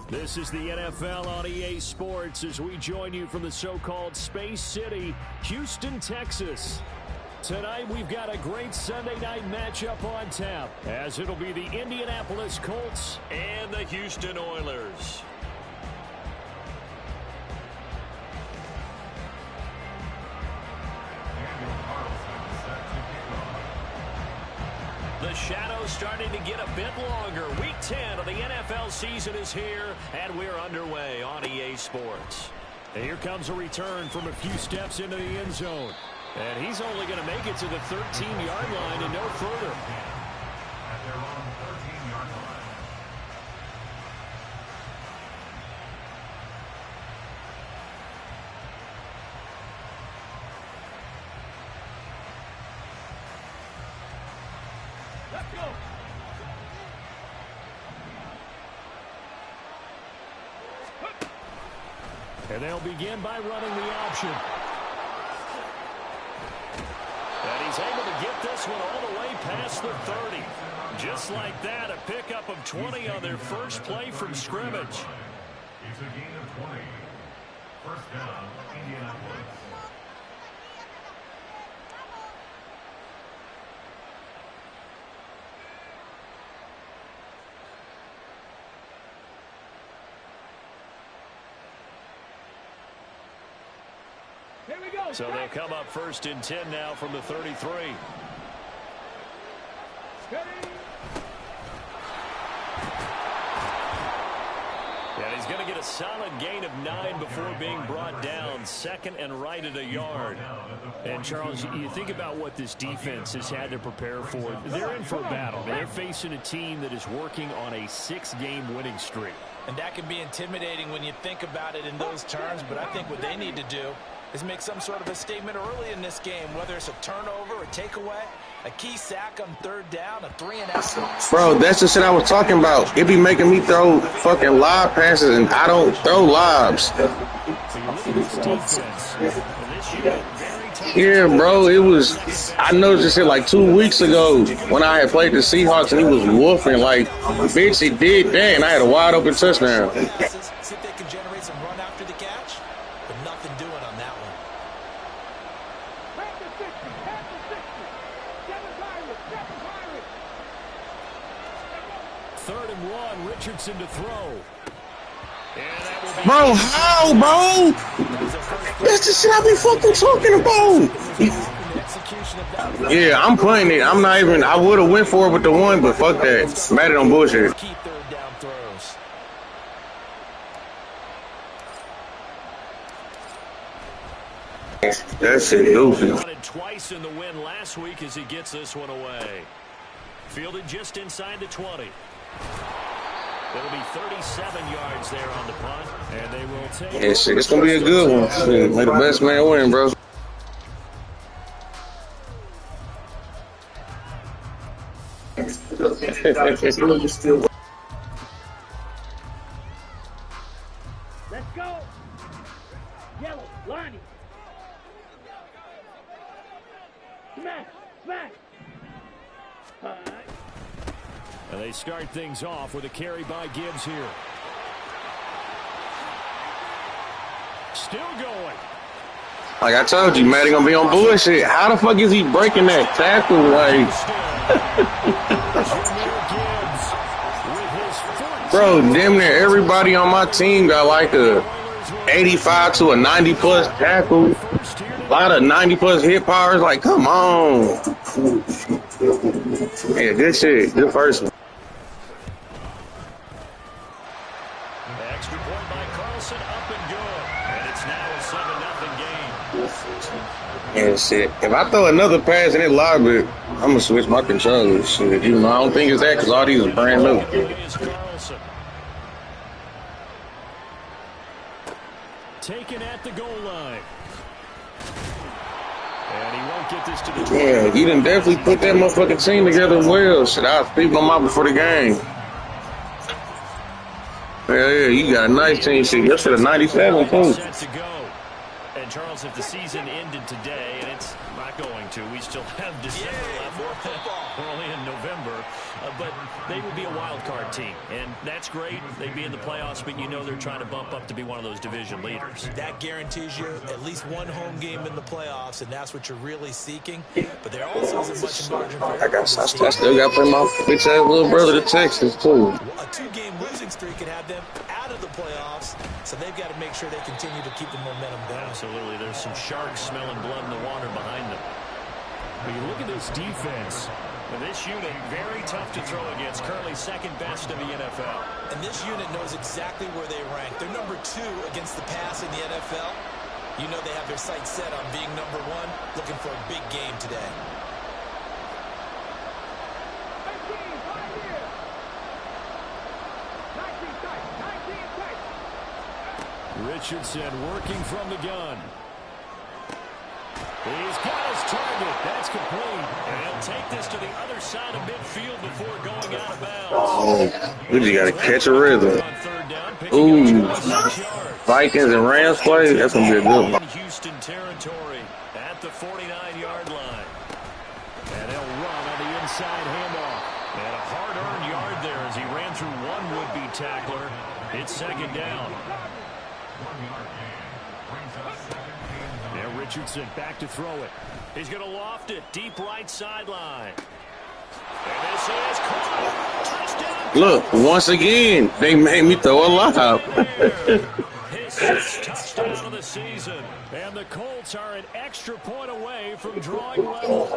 This is the NFL on EA Sports as we join you from the so-called Space City, Houston, Texas. Tonight we've got a great Sunday night matchup on tap, as it'll be the Indianapolis Colts and the Houston Oilers. The shadow's starting to get a bit longer. Week 10 of the NFL season is here, and we're underway on EA Sports. And here comes a return from a few steps into the end zone. And he's only going to make it to the 13-yard line and no further. At their own 13-yard line. And they'll begin by running the option. And he's able to get this one all the way past the 30. Just like that, a pickup of 20 on their first play from scrimmage. It's a gain of 20. First down, Indianapolis. So they'll come up first and 10 now from the 33. And he's going to get a solid gain of 9 before being brought down. Second and right at a yard. And, Charles, you think about what this defense has had to prepare for. They're in for a battle. They're facing a team that is working on a 6-game winning streak. And that can be intimidating when you think about it in those terms. But I think what they need to do is make some sort of a statement early in this game, whether it's a turnover, a takeaway, a key sack on third down, a 3-and-out. Bro, that's the shit I was talking about. It be making me throw fucking lob passes, and I don't throw lobs. Yeah, bro, it was. I noticed this shit like 2 weeks ago when I had played the Seahawks, and he was woofing like, bitch, he did that, and I had a wide open touchdown. See if they can generate some run after the catch, but nothing doing on that one. Third and 1, Richardson to throw. Bro, how, bro? That's the shit I be fucking talking about. Yeah, I'm playing it. I'm not even. I would have went for it with the one, but fuck that. Mad at on bullshit. Key third down throws. That shit goofy. Twice in the win last week as he gets this one away. Fielded just inside the 20. It'll be 37 yards there on the punt, and they will take. Yeah, shit, it's gonna be a good one. Shit, may the best man win, bro. Let's go. Yellow, Lonnie. Smash, smash. And they start things off with a carry by Gibbs here. Still going. Like I told you, Matty gonna be on bullshit. How the fuck is he breaking that tackle? Like, bro, damn near everybody on my team got like a 85 to a 90 plus tackle. A lot of 90+ hit powers. Like, come on. Yeah, good shit. Good first one. Extra point by Carlson, up and good. And it's now a 7-0 game. Yeah, shit. If I throw another pass and it lob it, I'm going to switch my controller. Shit, you know, I don't think it's that because all these are brand new. Carlson. Taken at the goal line. And he won't get this to the Yeah, he done definitely put that motherfucking team together well. Shit, I was speaking on out before the game. Yeah, you got a nice team. Shit, you should have 97 too. Set to go. And Charles, if the season ended today, and it's not going to, we still have December left. We're only in November, but they would be a wild card team, and that's great. They'd be in the playoffs, but you know they're trying to bump up to be one of those division leaders. That guarantees you at least one home game in the playoffs, and that's what you're really seeking. But there also isn't much margin for I still got to play my bitch ass little brother to Texas too. A 2-game losing streak could have them out of the playoffs, so they've got to make sure they continue to keep the momentum going. Absolutely. There's some sharks smelling blood in the water behind them. When you look at this defense, this unit very tough to throw against, currently second best in the NFL. And this unit knows exactly where they rank. They're number 2 against the pass in the NFL. You know they have their sights set on being number 1, looking for a big game today. Richardson working from the gun. He's got his target. That's complete. And he'll take this to the other side of midfield before going out of bounds. Oh, we just got to catch a rhythm. Ooh, Vikings and Rams play. That's going to be a good one. Houston territory at the 49-yard line. And they'll run on the inside handoff. And a hard-earned yard there as he ran through one would-be tackler. It's second down. Now Richardson back to throw it. He's going to loft it deep right sideline. And this is caught. Touchdown. Look, once again, they made me throw a lob. His 6th touchdown of the season. And the Colts are an extra point away from drawing level.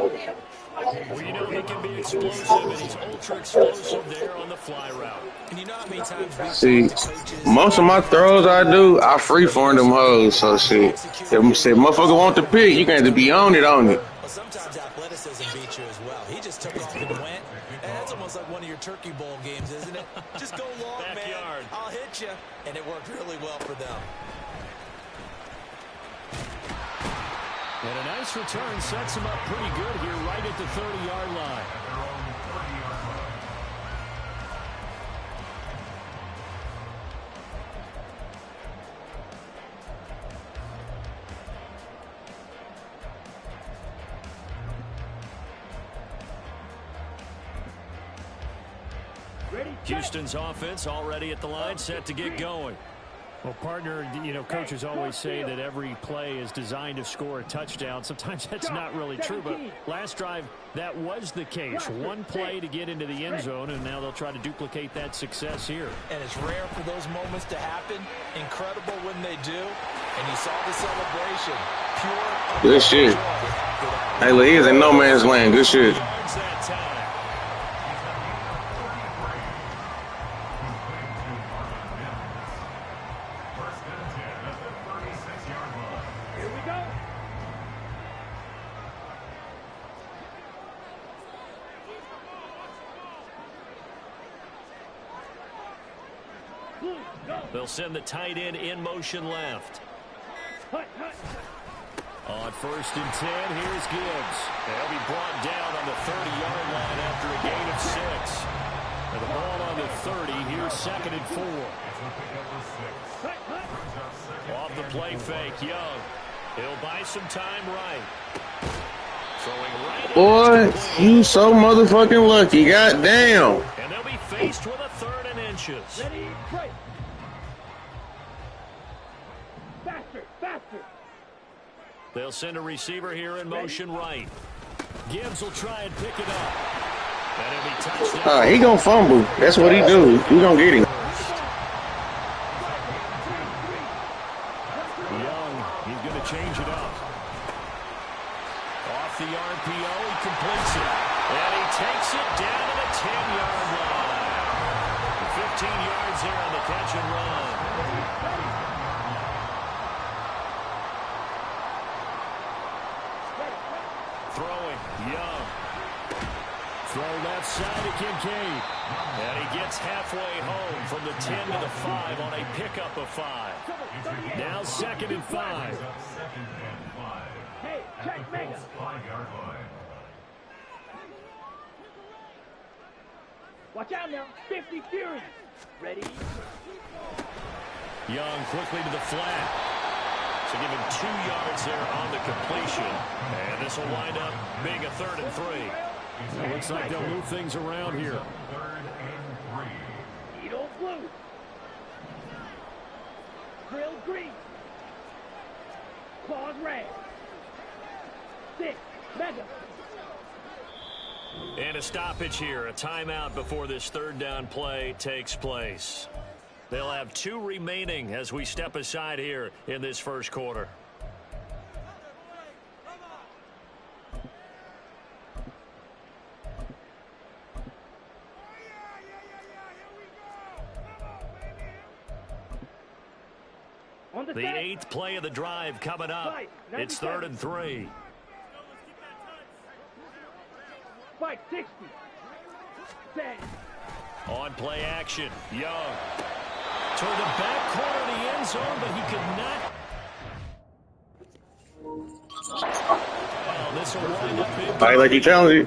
Well, you know he can be explosive, and he's ultra explosive there on the fly route. And you know how many times see, most of my throws I do, I freeform them hoes. So shit, if motherfucker want the pick, you got to be on it. Well, sometimes athleticism beats you as well. He just took off and went. And that's almost like one of your Turkey Bowl games, isn't it? Just go long, Backyard. Man. I'll hit you. And it worked really well for them. And a nice return sets him up pretty good here right at the 30-yard line. Houston's offense already at the line, set to get going. Well, partner, you know, coaches always say that every play is designed to score a touchdown. Sometimes that's not really true, but last drive, that was the case. One play to get into the end zone, and now they'll try to duplicate that success here. And it's rare for those moments to happen. Incredible when they do. And you saw the celebration. Pure. Good shit. Hey, look, he's in no man's land. Good shit. They'll send the tight end in motion left. On 1st and 10, here's Gibbs. They'll be brought down on the 30-yard line after a gain of 6. And the ball on the 30, here's 2nd and 4. Off the play fake, Young. He'll buy some time right. Throwing right. Boy, you so motherfucking lucky. Goddamn. And they'll be faced with a 3rd and inches. Ready, break. Faster. They'll send a receiver here in motion right. Gibbs will try and pick it up. And it'll be touchdown. He gonna fumble. That's what he do. We gonna get him. Young, he's gonna change it up. the RPO. He completes it. And he takes it down to the 10-yard line. 15 yards there on the catch and run. Throwing, Young. Throw left side to Kincaid. And he gets halfway home from the 10 to the 5 on a pickup of 5. Now 2nd and 5. Hey, check Mega. 5-yard line. Watch out now. 50 Fury. Ready? Young quickly to the flat. So give him 2 yards there on the completion. And this will wind up being a 3rd and 3. It looks like they'll move things around here. 3rd and 3. Eat old blue. Grilled green. Claws red. 6. Mega. And a stoppage here, a timeout before this 3rd down play takes place. They'll have 2 remaining as we step aside here in this first quarter. The 8th play of the drive coming up. It's 3rd and 3. Spike 60. Set. On play action. Young. Toward the back corner of the end zone, but he could not. Oh, this will wind up big. I like you challenge you.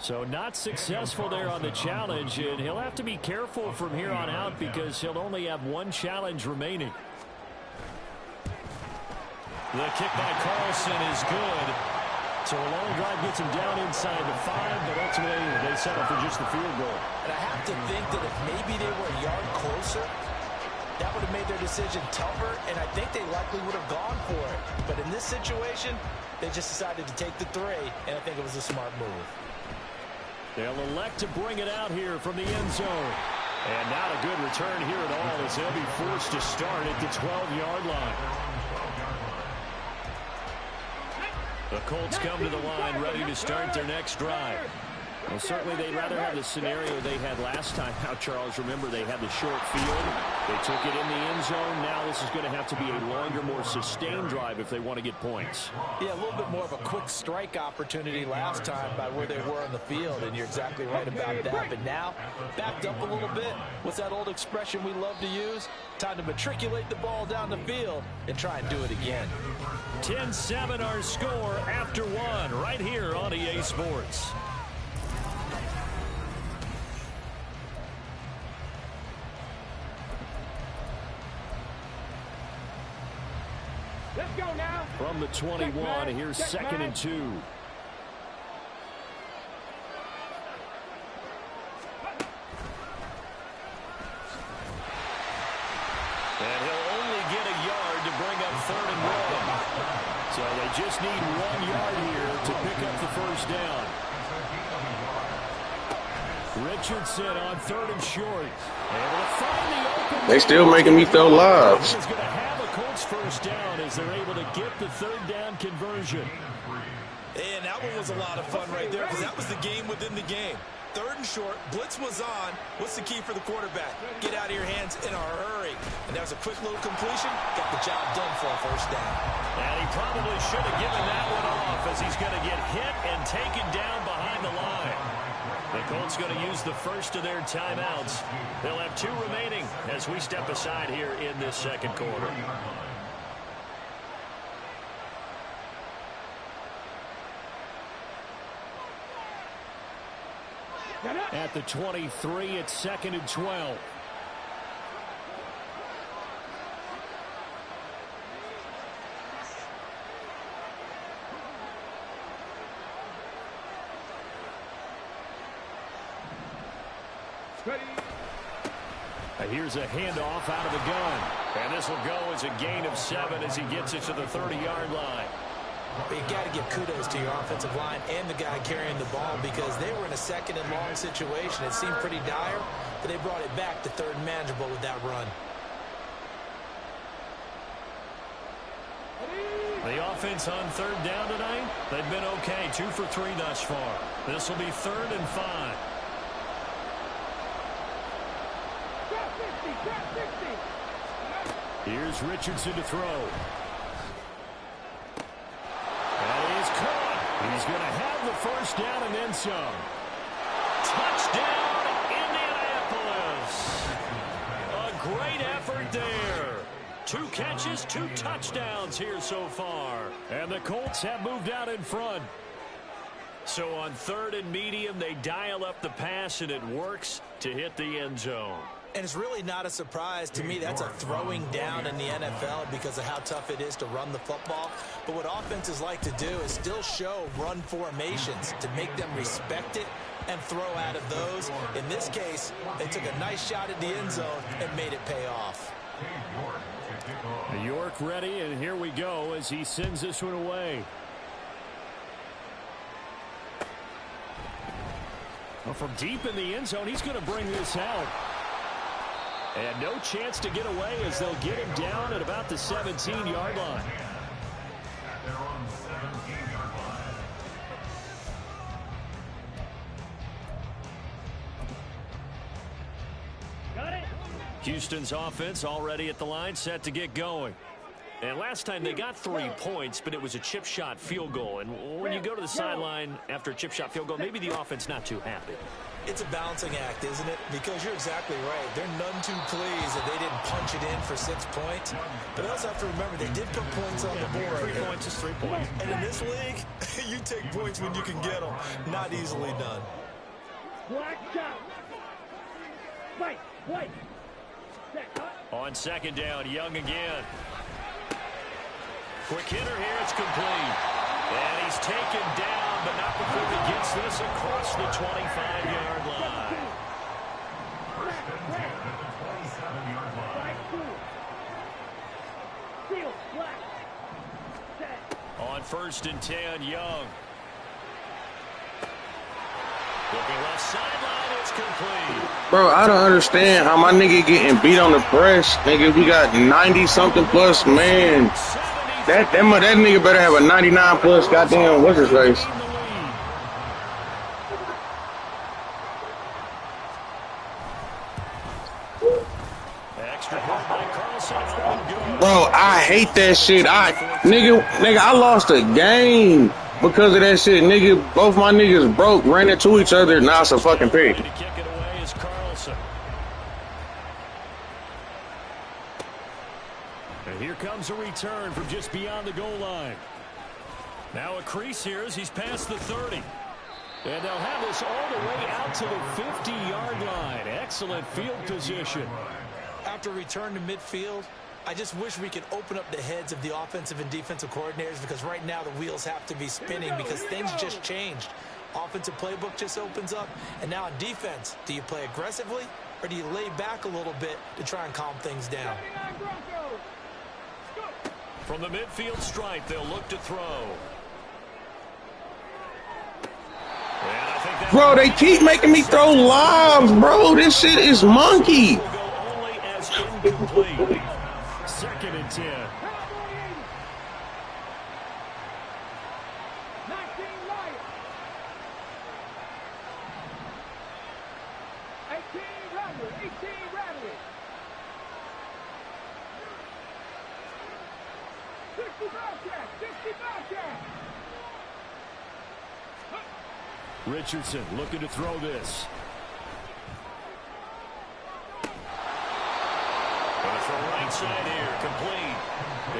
So not successful there on the challenge, and he'll have to be careful from here on out because he'll only have 1 challenge remaining. The kick by Carlson is good. So a long drive gets him down inside the 5, but ultimately they settle for just the field goal. And I have to think that if maybe they were a yard closer, that would have made their decision tougher, and I think they likely would have gone for it. But in this situation, they just decided to take the 3, and I think it was a smart move. They'll elect to bring it out here from the end zone. And not a good return here at all as they'll be forced to start at the 12-yard line. The Colts come to the line ready to start their next drive. Well, certainly they'd rather have the scenario they had last time. Now, Charles, remember they had the short field. They took it in the end zone. Now this is going to have to be a longer, more sustained drive if they want to get points. Yeah, a little bit more of a quick strike opportunity last time by where they were on the field, and you're exactly right about that. But now, backed up a little bit. What's that old expression we love to use? Time to matriculate the ball down the field and try and do it again. 10-7 our score after 1 right here on EA Sports. Let's go now. From the 21, here's 2nd and 2. And he'll only get a yard to bring up 3rd and 1. So they just need 1 yard here to pick up the first down. Richardson on 3rd and short. Able to find the open. They still making me throw lives. He's going to have a Colts first down as they're able to get the 3rd down conversion. And that one was a lot of fun right there because that was the game within the game. 3rd and short, blitz was on. What's the key for the quarterback? Get out of your hands in a hurry. And that was a quick little completion. Got the job done for a first down. And he probably should have given that one off as he's going to get hit and taken down behind the line. The Colts going to use the first of their timeouts. They'll have 2 remaining as we step aside here in this second quarter. At the 23, it's 2nd and 12. Here's a handoff out of the gun. And this will go as a gain of 7 as he gets it to the 30-yard line. But you got to give kudos to your offensive line and the guy carrying the ball because they were in a second and long situation. It seemed pretty dire, but they brought it back to third and manageable with that run. The offense on third down tonight, they've been okay. 2 for 3 thus far. This will be 3rd and 5. Here's Richardson to throw. And he's caught. He's going to have the first down and then some. Touchdown, Indianapolis. A great effort there. 2 catches, 2 touchdowns here so far. And the Colts have moved out in front. So on 3rd and medium, they dial up the pass, and it works to hit the end zone. And it's really not a surprise to me. That's a throwing down in the NFL because of how tough it is to run the football. But what offenses like to do is still show run formations to make them respect it and throw out of those. In this case, they took a nice shot at the end zone and made it pay off. York ready, and here we go as he sends this one away. Well, from deep in the end zone, he's going to bring this out. And no chance to get away as they'll get him down at about the 17-yard line. They're on the 17-yard line. Got it? Houston's offense already at the line, set to get going. And last time they got 3 points, but it was a chip shot field goal. And when you go to the sideline after a chip shot field goal, maybe the offense not too happy. It's a balancing act, isn't it? Because you're exactly right. They're none too pleased that they didn't punch it in for 6 points. But they also have to remember they did put points on the board. 3 points is 3 points. And in this league, you take points when you can get them. Not easily done. Black shot. Fight. White. Set. Cut. On 2nd down, Young again. Quick hitter here, it's complete. And he's taken down, but not before he gets this across the 25-yard line. First and 10 at the 27-yard line. Black two. Seal. Black. Set. On 1st and 10, Young. Looking left sideline, it's complete. Bro, I don't understand how my nigga getting beat on the press. Nigga, we got 90-something plus, man. That nigga better have a 99 plus goddamn what's his face. Bro, I hate that shit. Nigga, I lost a game because of that shit. Nigga, both my niggas broke, ran into each other. Now it's a fucking pick. Here comes a return from just beyond the goal line. Now a crease here as he's past the 30. And they'll have this all the way out to the 50-yard line. Excellent field position. After return to midfield, I just wish we could open up the heads of the offensive and defensive coordinators because right now the wheels have to be spinning because things just changed. Offensive playbook just opens up. And now on defense, do you play aggressively or do you lay back a little bit to try and calm things down? From the midfield stripe, they'll look to throw. Bro, they keep making me throw lobs, bro. This shit is monkey. Will go only as incomplete. 2nd and 10. 19 Lions. 18 Rattler. 18 Rattler. 60 Bobcat. 60 Bobcat. Richardson looking to throw this. And from right side here, complete.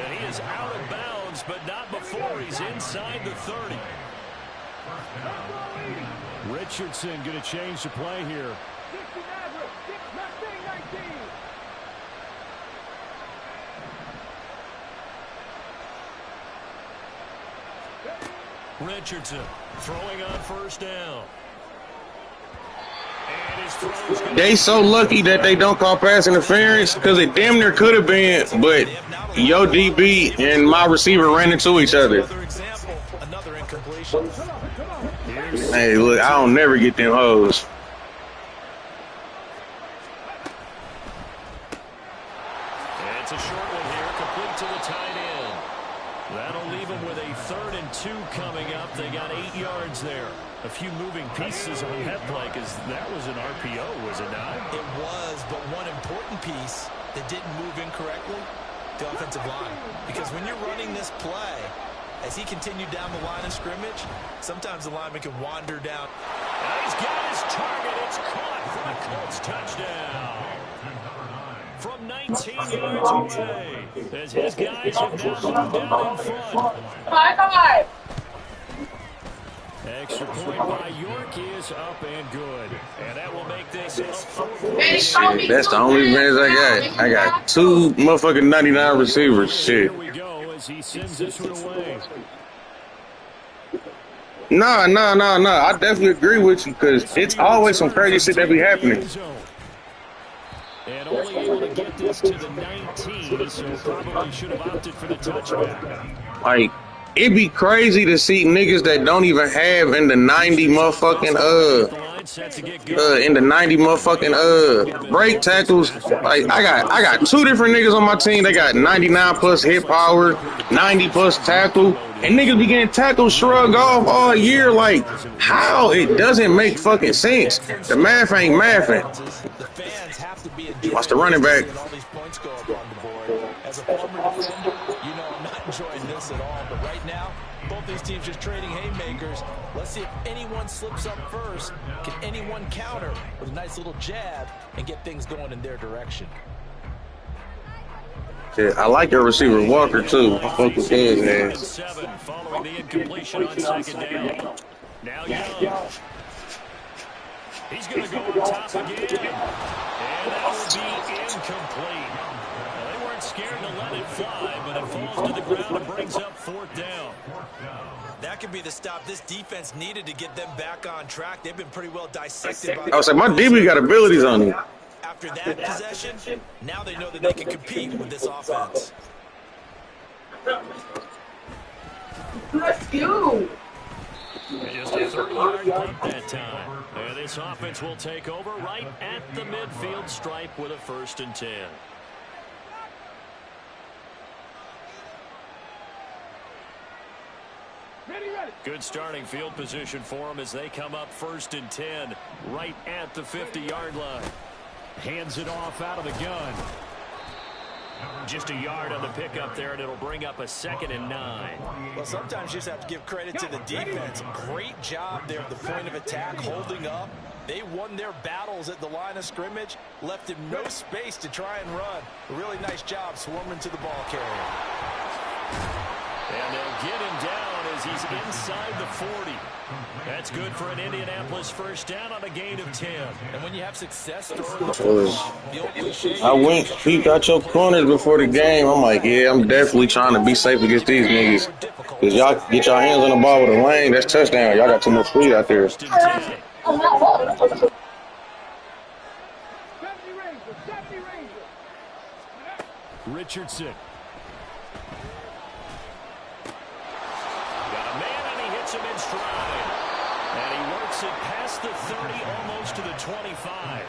And he is out of bounds, but not before he's inside the 30. Richardson going to change the play here. 60 Maverick. 19. Richardson throwing on 1st down. And his throw's gonna They so lucky that they don't call pass interference because it damn near could have been, but yo DB and my receiver ran into each other. Another example Hey, look, I don't never get them hoes. It's a short one here, complete to the tight end. That'll leave them with a 3rd and 2 coming up. They got 8 yards there. A few moving pieces on that play because that was an RPO, was it not? It was, but one important piece that didn't move incorrectly, the offensive line. Because when you're running this play, as he continued down the line of scrimmage, sometimes the lineman can wander down. And he's got his target. It's caught for a Colts touchdown. From 19 yards away, as his guys have now moved down in front. Bye-bye. Extra point by York is up and good. And that will make this a 4-point. Shit, that's the only advantage I got. I got 2 motherfucking 99 receivers. Shit. Here we go as he sends this one away. Nah. I definitely agree with you because it's always some crazy shit that be happening. And only able to get this to the 19, so probably should have opted for the touchback. Like, it'd be crazy to see niggas that don't even have in the 90 motherfucking break tackles. Like I got 2 different niggas on my team. They got 99 plus hit power, 90 plus tackle, and niggas be getting tackle shrugged off all year. Like, how? It doesn't make fucking sense. The math ain't mathing. Watch the running back. As a former defender, you know I'm not enjoying this at all. But right now, both these teams just trading haymakers. Let's see if anyone slips up first. Can anyone counter with a nice little jab and get things going in their direction? Yeah, I like your receiver Walker too. I fuck with his ass. 7 following the incompletion on 2nd down. Now Young. He's going to go on top again. And that will be incomplete. Well, they weren't scared to let it fly, but it falls to the ground and brings up 4th down. That could be the stop this defense needed to get them back on track. They've been pretty well dissected by I was like, my DB got abilities on him. After that possession, now they know that they can compete with this offense. Let's go. Just a 30-yard punt that time. And this offense will take over right at the midfield stripe with a 1st and 10. Good starting field position for them as they come up 1st and 10 right at the 50-yard line. Hands it off out of the gun. Just a yard on the pickup there, and it'll bring up a 2nd and 9. Well, sometimes you just have to give credit to the defense. Great job there at the point of attack, holding up. They won their battles at the line of scrimmage, left him no space to try and run. A really nice job swarming to the ball carrier. And they'll get him down as he's inside the 40. That's good for an Indianapolis 1st down on a gain of 10. And when you have success throwing the old cliche, I went peek out your corners before the game. I'm like, yeah, I'm definitely trying to be safe against these niggas. Because y'all get your hands on the ball with a lane, that's touchdown. Y'all got too much speed out there. Richardson. Got a man, and he hits him in stride. And he works it past the 30, almost to the 25.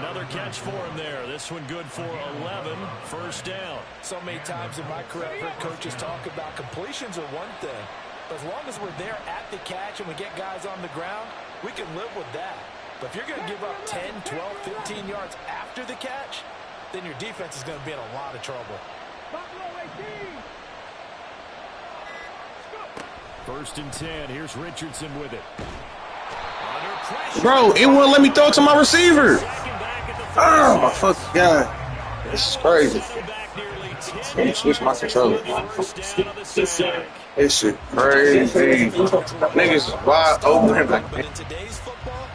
Another catch for him there. This one good for 11, 1st down. So many times in my career, I've heard coaches talk about completions are one thing. But as long as we're there at the catch and we get guys on the ground, we can live with that. But if you're going to give up 10, 12, 15 yards after the catch, then your defense is going to be in a lot of trouble. 1st and 10. Here's Richardson with it. Under pressure. Bro, it wouldn't let me throw it to my receiver. Oh, my fucking God. This is crazy. Let me switch my controller. This shit crazy. Niggas is wide open. But in today's football,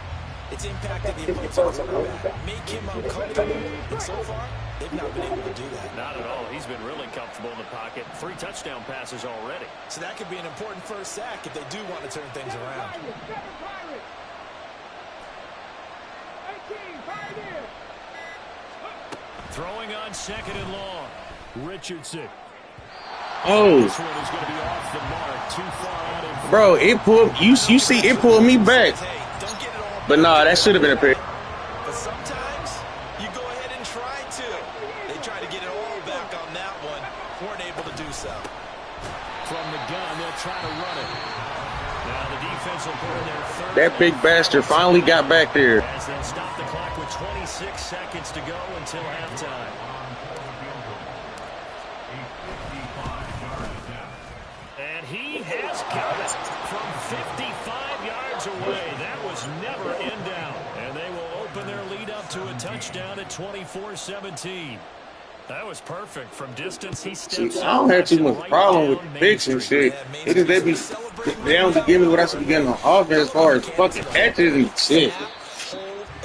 it's impacted the opponent's quarterback. Make him uncomfortable. And so far, they've not been able to do that. Not at all. He's been really comfortable in the pocket. 3 touchdown passes already. So that could be an important 1st sack if they do want to turn things around. Throwing on 2nd and long. Richardson. Oh, This one is going to be off the mark. Too far out in front. bro, it pulled you see it pulled me back. Hey, don't get it all But nah, that should have been a pick. But sometimes you go ahead and try to. They tried to get it all back on that one. Weren't able to do so. From the gun, they'll try to run it. Now the defense will put in their third. That big bastard finally got back there. As they'll stop the clock with 26 seconds to go until halftime. And he has got it from 55 yards away. That was never in doubt. And they will open their lead up to a touchdown at 24-17. That was perfect. From distance, he steps See, I don't have too much right problem with down the Main picks and Street. shit. It is they don't give me what I should be getting on offense as far as fucking catches and shit.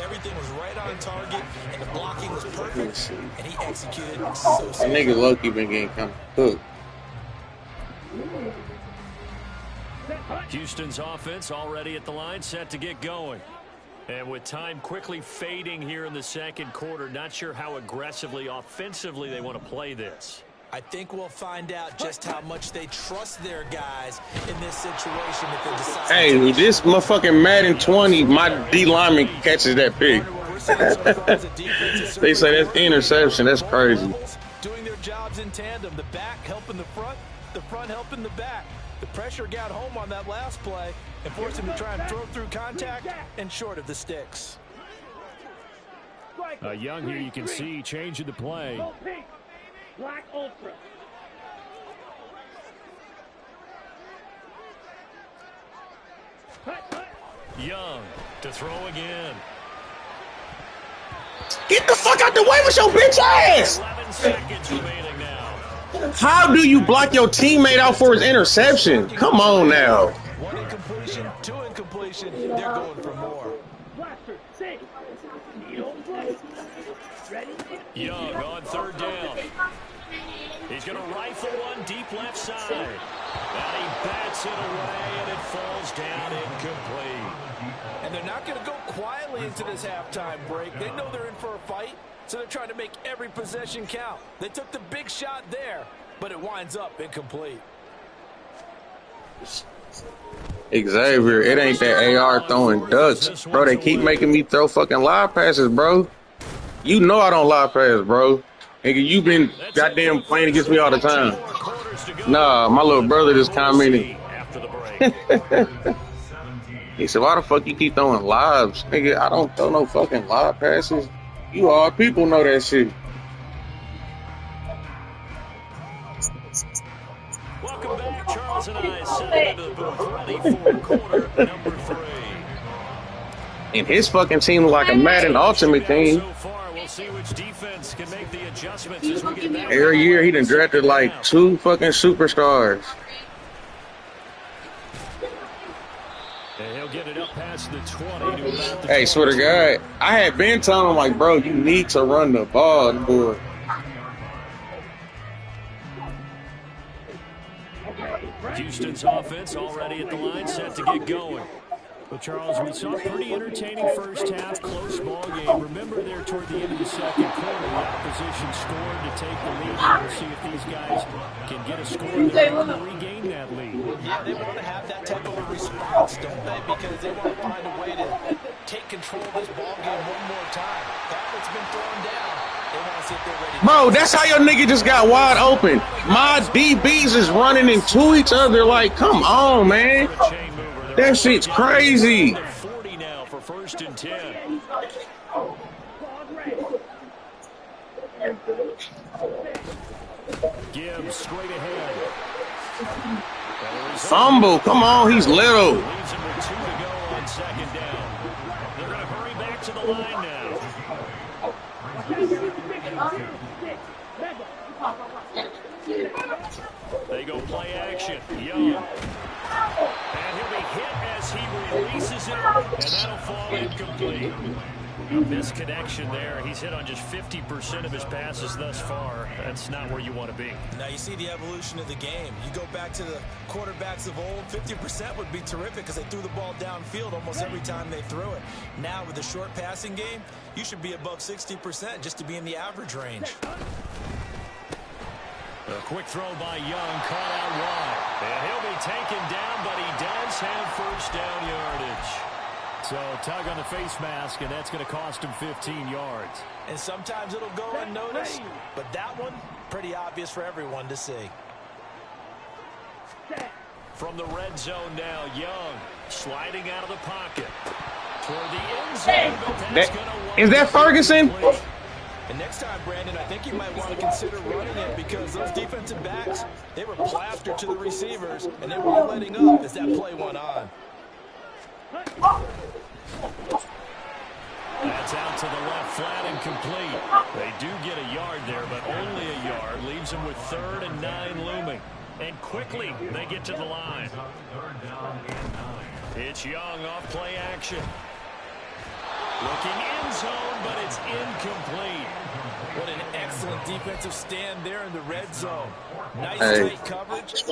Everything was right on target, and the blocking was perfect, Let's see. and he executed so That nigga Loki been getting kind of cooked. Houston's offense already at the line, set to get going. And with time quickly fading here in the second quarter, not sure how aggressively, offensively they want to play this. I think we'll find out just how much they trust their guys in this situation if they decide. Hey, this motherfucking Madden 20, my D lineman catches that pick. They say that's interception. That's crazy. Doing their jobs in tandem. The back helping the front helping the back. The pressure got home on that last play and forced him to try and throw through contact and short of the sticks. Young here, you can see changing the play. Pink. Black Ultra. Young to throw again. Get the fuck out the way with your bitch ass! 11 seconds remaining now. How do you block your teammate out for his interception? Come on now. One incompletion, two incompletion. They're going for more. Blaster. Safe. Needle. Ready? Young on third down. He's going to rifle one deep left side. And he bats it away, and it falls down incomplete. And they're not going to go quietly into this halftime break. They know they're in for a fight, so they're trying to make every possession count. They took the big shot there, but it winds up incomplete. Xavier, it ain't that AR throwing ducks. Bro, they keep making me throw fucking live passes, bro. You know I don't live pass, bro. Nigga, you been goddamn playing against me all the time. Nah, my little brother just commented. He said, why the fuck you keep throwing lives? Nigga, I don't throw no fucking live passes. You all people know that shit. Welcome back. Charles and I settled into the booth ready for quarter number 3. And his fucking team like a Madden Ultimate team. So far, we'll see which defense can make the adjustments as we get back. Every year he done drafted like 2 fucking superstars. And he'll get it up past the 20 to about the Hey, swear to God, I had been telling him like, bro, you need to run the ball, boy. Houston's offense already at the line, set to get going. Well, Charles, we saw a pretty entertaining first half, close ball game. Remember there toward the end of the second quarter, the opposition scored to take the lead. We'll see if these guys can get a score there to regain that lead. Yeah, they want to have that type of a response, don't they? Because they want to find a way to take control of this ball game one more time. That's been thrown down. They want to see if they're ready. Bro, that's how your nigga just got wide open. My DBs is running into each other like, come on, man. That shit's crazy. 40 now for first and 10. Gibbs straight ahead. Fumble, come on, he's little. Leaves him with 2 to go on second down. They're going to hurry back to the line now. They go play action. Young. And he'll be hit as he releases it, and that'll fall incomplete. A misconnection there. He's hit on just 50% of his passes thus far. That's not where you want to be. Now you see the evolution of the game. You go back to the quarterbacks of old, 50% would be terrific because they threw the ball downfield almost every time they threw it. Now with the short passing game, you should be above 60% just to be in the average range. A quick throw by Young, caught out wide. And he'll be taken down, but he does have first down yardage. So tug on the face mask, and that's going to cost him 15 yards. And sometimes it'll go unnoticed, but that one, pretty obvious for everyone to see. From the red zone now, Young sliding out of the pocket. Toward the end zone, but that's gonna Is that Ferguson? And next time, Brandon, I think you might want to consider running it because those defensive backs, they were plastered to the receivers, and they weren't letting up as that play went on. That's out to the left, flat and complete. They do get a yard there, but only a yard. Leaves them with 3rd and 9 looming. And quickly, they get to the line. It's Young off play action. Looking end zone, but it's incomplete. What an excellent defensive stand there in the red zone. Nice tight coverage.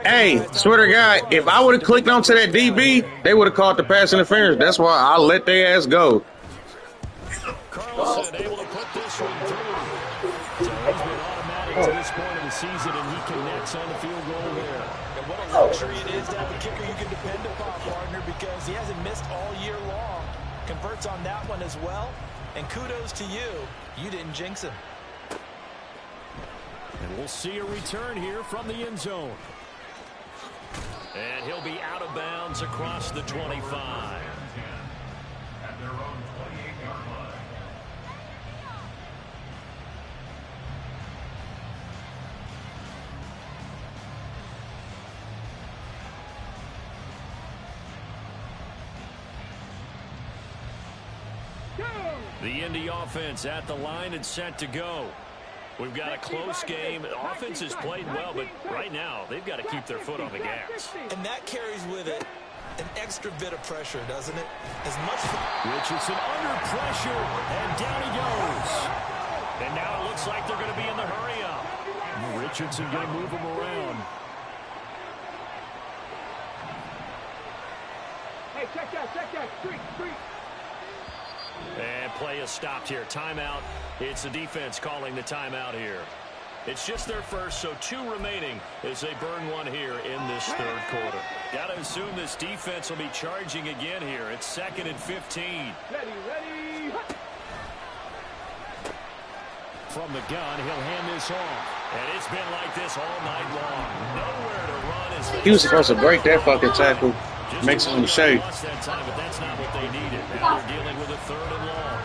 Hey, swear to God, if I would have clicked onto that DB, they would have caught the pass interference. That's why I let their ass go. Carlson able to put this one through. So he's been automatic to this point of the season, and he connects on the field goal there. And what a luxury it is to have a kicker you can depend upon, partner, because he hasn't missed all year long. Converts on that one as well. And kudos to you. You didn't jinx him. And we'll see a return here from the end zone. And he'll be out of bounds across the 25. At their own 28-yard line. The Indy offense at the line and set to go. We've got a close game. The offense has played well, but right now they've got to keep their foot on the gas. And that carries with it an extra bit of pressure, doesn't it? As much. Richardson under pressure, and down he goes. And now it looks like they're going to be in the hurry-up. Richardson going to move him around. Hey, check that, street. And play is stopped here. Timeout. It's the defense calling the timeout here. It's just their first, so 2 remaining as they burn one here in this 3rd quarter. Got to assume this defense will be charging again here. It's 2nd and 15. Ready. From the gun, he'll hand this off. And it's been like this all night long. Nowhere to run. He was supposed to break that fucking tackle. Makes him shake. That time, but that's not what they needed. Now they're dealing with a 3rd and long.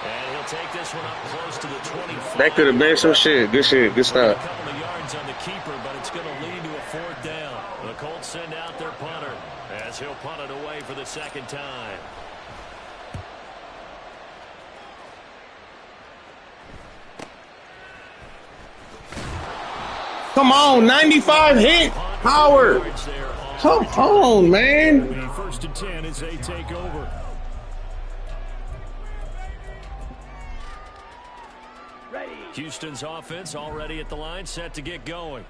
And he'll take this one up close to the 25. That could have been some shit. Good shit. Good A stop. couple of yards on the keeper, but it's going to lead to a 4th down. The Colts send out their punter as he'll punt it away for the 2nd time. Come on, 95 hit. Howard. Come on, man. 1st and 10 as they take over. Ready. Houston's offense already at the line, set to get going.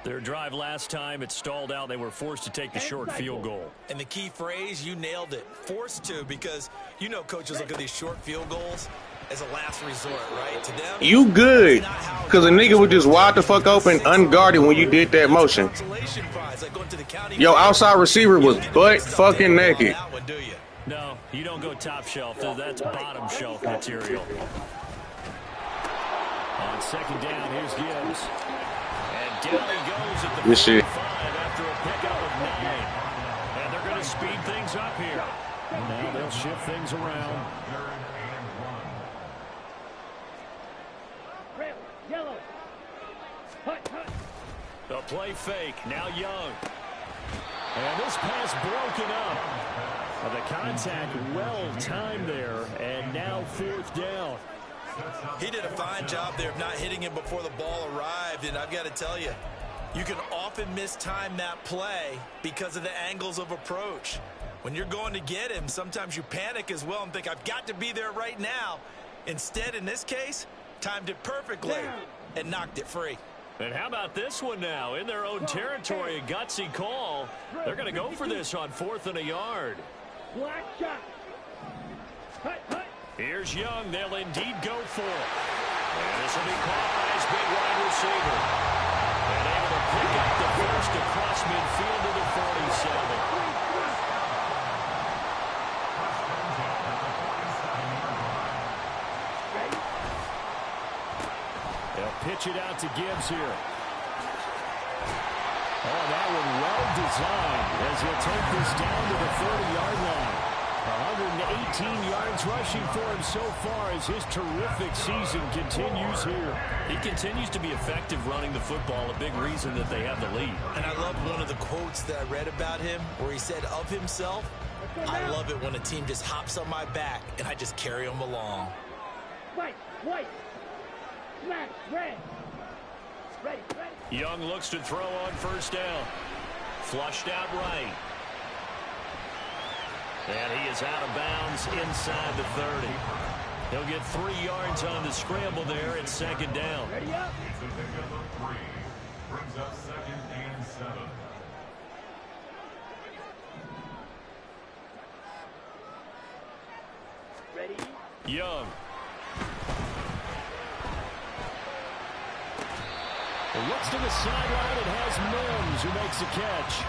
Their drive last time, it stalled out. They were forced to take the short field goal. And the key phrase, you nailed it. Forced to, because you know coaches look at these short field goals as a last resort, right? To them, You good. Because a nigga was just wide the fuck open, unguarded when you did that motion. Yo, outside receiver was butt fucking naked. No, you don't go top shelf. That's bottom shelf material. On 2nd down, here's Gibbs. And down he goes at the This shit. 45 after a pickup of 9. And they're going to speed things up here. And now they'll shift things around. Red, yellow. Hut. The play fake, now Young. And this pass broken up. The contact well timed there, and now 4th down. He did a fine job there of not hitting him before the ball arrived, and I've got to tell you, you can often mistime that play because of the angles of approach. When you're going to get him, sometimes you panic as well and think, I've got to be there right now. Instead, in this case, timed it perfectly and knocked it free. And how about this one now? In their own territory, a gutsy call. They're going to go for this on 4th and a yard. Black shot. Hut, hut. Here's Young. They'll indeed go for it. And this will be caught by his big wide receiver. And able to pick up the first across midfield to the 47. They'll pitch it out to Gibbs here. Oh, that one well designed as he'll take this down to the 40-yard line. 118 yards rushing for him so far as his terrific season continues here. He continues to be effective running the football, a big reason that they have the lead. And I love one of the quotes that I read about him where he said of himself, "I love it when a team just hops on my back and I just carry them along." White, white. Smash, red. Ready, ready. Young looks to throw on first down. Flushed out right. And he is out of bounds inside the 30. He'll get 3 yards on the scramble there at second down. Ready up. It's a pickup of 3. Brings up 2nd and 7. Ready. Young. Looks to the sideline and has Mims who makes a catch.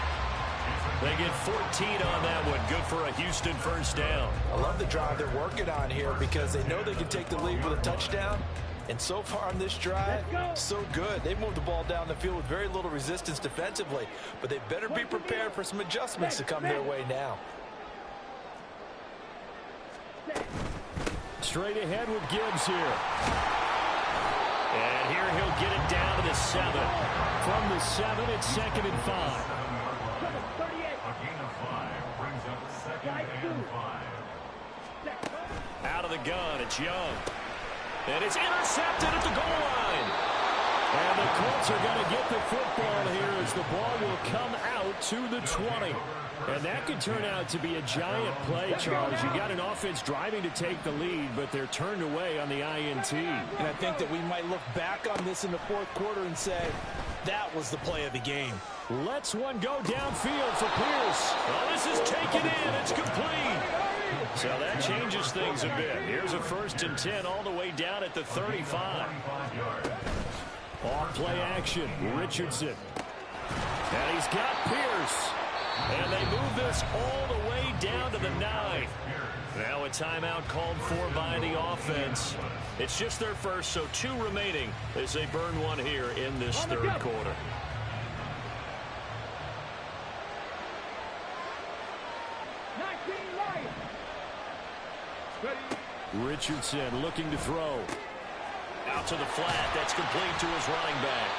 They get 14 on that one. Good for a Houston first down. I love the drive they're working on here because they know they can take the lead with a touchdown. And so far on this drive, so good. They've moved the ball down the field with very little resistance defensively. But they better be prepared for some adjustments to come their way now. Straight ahead with Gibbs here. And here he'll get it down to the 7. From the 7, it's 2nd and 5. A gain of 5 brings up 2nd and 5. Out of the gun, it's Young. And it's intercepted at the goal line. And the Colts are going to get the football here as the ball will come out to the 20. And that could turn out to be a giant play, Charles. You got an offense driving to take the lead, but they're turned away on the INT. And I think that we might look back on this in the 4th quarter and say, that was the play of the game. Let's one go downfield for Pierce. Well, this is taken in. It's complete. So that changes things a bit. Here's a 1st and 10 all the way down at the 35. Off play action. Richardson. And he's got Pierce. And they move this all the way down to the 9. Now a timeout called for by the offense. It's just their first, so 2 remaining as they burn one here in this 3rd quarter. Richardson looking to throw. Out to the flat. That's complete to his running back.